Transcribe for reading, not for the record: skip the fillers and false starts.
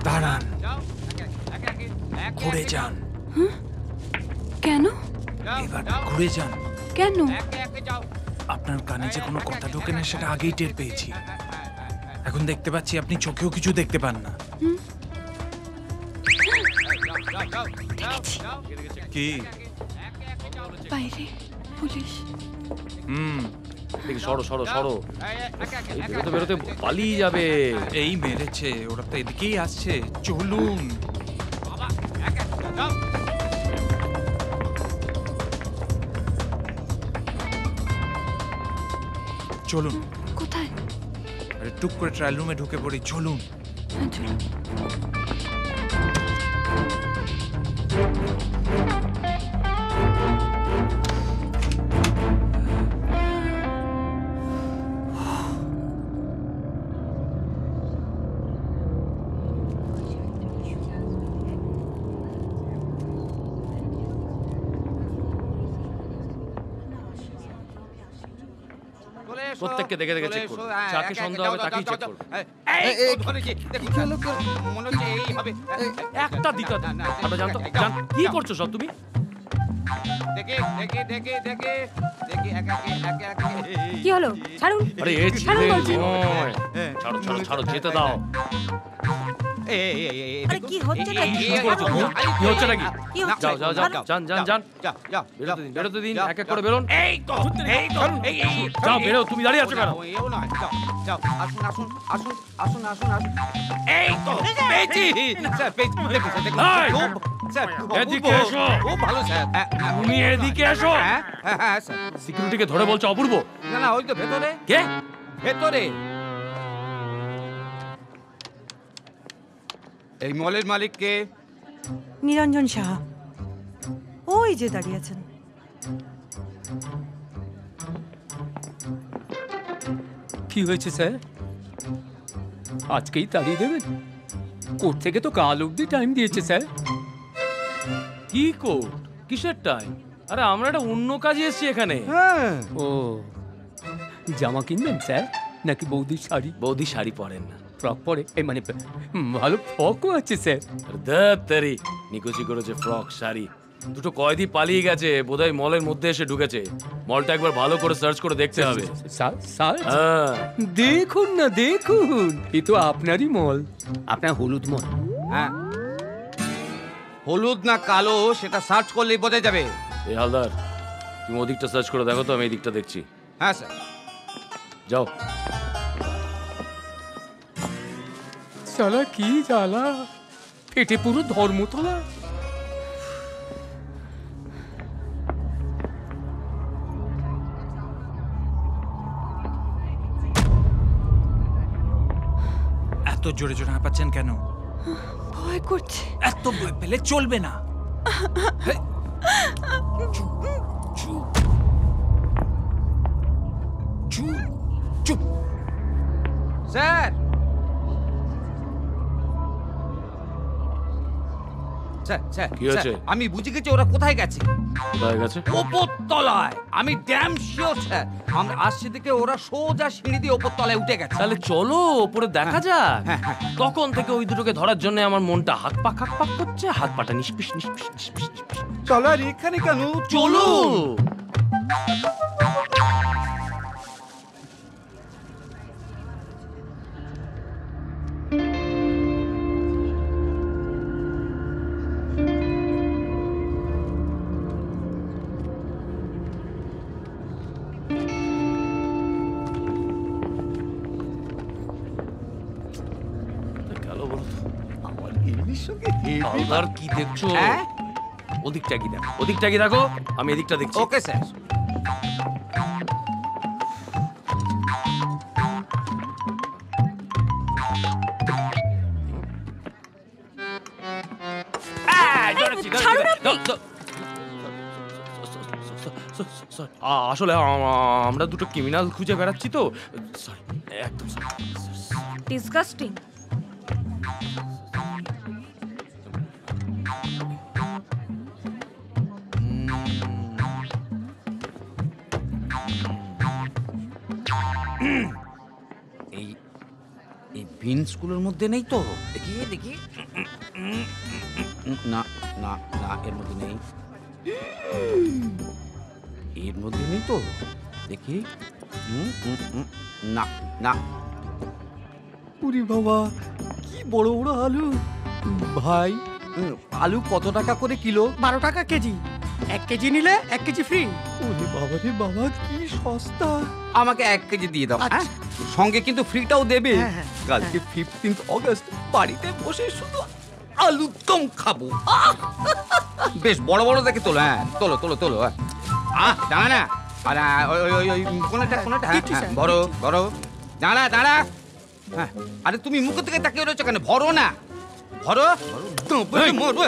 দাঁড়ান, ঘুরে যান। কেন? এবার ঘুরে যান। কেন? আপনার কানে যে কোনো কথা ঢোকে না সেটা আগেই টের পেয়েছি। এখন দেখতে পাচ্ছি আপনি চোখেও কিছু দেখতে পান না। কি? বাইরে পুলিশ। দেখি সরো সরো সরো, বেরোতে বেরোতে পালিয়ে যাবে। এই মেরেছে, ওরা তো এদিকেই আসছে। চলুন। চলুন। কোথায়? আরে টুক করে ট্রায়াল রুমে ঢুকে পড়ি। চলুন। হ্যাঁ, চলুন। প্রত্যেককে দেখে দেখে চেক করো, যাকে সন্দেহ হবে তাকেই চেক করো। একটা দিতে আমরা জানতো জান কি করছো সব তুমি? কি হলো? ছাড়ুন। আরে এই ছেলে নয়, ছাড়ো ছাড়ো ছাড়ো, যেতে দাও। আরে কি হচ্ছে নাকি? কি করেছো তুমি? কি হচ্ছে নাকি? কি হচ্ছে? যাও যাও যাও, যান যান যান, বেরোতে দিন, এক এক করে বেরোন। যাও বেরো, তুমি দাঁড়িয়ে আছো কেন? এদিকে এসো, তুমি এদিকে এসো। সিকিউরিটিকে ধরে বলছো অপূর্ব? না ওই তো ভেতরে। কে ভেতরে? এই মলের মালিক কে? নিরঞ্জন সাহা, ওই যে দাঁড়িয়ে আছেন। কি হয়েছে স্যার? আজকেই তাড়িয়ে দেবেন? কোর্ট থেকে তো কাল অবধি টাইম দিয়েছে স্যার। কি কোর্ট? কিসের টাইম? আরে আমরা একটা অন্য কাজে এসেছি এখানে। ও, জামা কিনবেন স্যার নাকি বৌদির শাড়ি? বৌদি শাড়ি পরেন না, ফ্রক পরে, এই মানে ভালো ফ্রকও আছে স্যার। দাঁড়ি নিকুচি করেছে ফ্রক শাড়ি। দুটো কয়েদি পালিয়ে গেছে, বোধহয় মলের মধ্যে এসে ঢুকেছে। মলটা একবার ভালো করে সার্চ করে দেখতে হবে। হ্যাঁ দেখুন না, দেখুন, এ তো আপনারই মল, আপনার হলুদ মল। হ্যাঁ, হলুদ না কালো সেটা সার্চ করলেই বোঝা যাবে। এই হালদার, তুমি ওদিকটা সার্চ করে দেখো তো, আমি এই দিকটা দেখছি। হ্যাঁ স্যার। যাও। সালা কি জ্বালা, পেটে পুরো ধর্মতলা। এত জোরে জোরে হাঁপাচ্ছেন কেন? ভয় করছে। এত ভয় পেলে চলবে না। চুপ চুপ চুপ চুপ। স্যার, কি হয়েছে? আমি বুঝে গেছি ওরা কোথায় গেছে। কোথায় গেছে? ওপর তলায়। আমি ড্যাম শিওর স্যার। আমরা আসছে দিকে ওরা সোজা সিঁড়ি দিয়ে ওপর তলায় উঠে গেছে। তাহলে চলো ওপরে দেখা যাক। তখন থেকে ওই দুটোকে ধরার জন্য আমার মনটা হাক পাক করছে, হাত পাটা নিষ্পিস নিষ্পিস নিষ্পিস নিষ্পিস। চলো আর এখানে কেন? চলো। হালদার কি দেখছো? ওদিকটা কি দেখো, ওদিকটা কি দেখো, আমি এদিকটা দেখছি। Okay sir. আসলে আমরা দুটো ক্রিমিনাল খুঁজে বেড়াচ্ছি তো, সরি, একদম সরি। ডিসগাস্টিং। এই বিন স্কুলের মধ্যে নেই তো? দেখি দেখি, না না না, এর মধ্যে নেই, এর মধ্যে নেই তো, দেখি, না না। পুরি বাবা, কি বড় বড় আলু! ভাই, আলু কত টাকা করে কিলো? 12 টাকা কেজি। 1 কেজি নিলে 1 কেজি ফ্রি। ওরে বাবা রে বাবা, কি সস্তা! আমাকে 1 কেজি দিয়ে দাও, আচ্ছা। হ্যাঁ? সঙ্গে কিন্তু ফ্রিটাও দেবে। হ্যাঁ, হ্যাঁ, কালকে 15th অগস্ট বাড়িতে বসে শুধু আলুর দম খাবো। বেশ বড় বড় দেখে তোলো, হ্যাঁ, তোলো তোলো তোলো, হ্যাঁ। দাঁড়া না, আরে ওই ওই ওই ওই কোনটা কোনটা, হ্যাঁ, দিচ্ছি, হ্যাঁ, স্যার, বড় বড়, দাঁড়া দাঁড়া, হ্যাঁ। আরে তুমি মুখ থেকে তাকিয়ে রয়েছো কেন? ভরো না, ভরো, মরবো।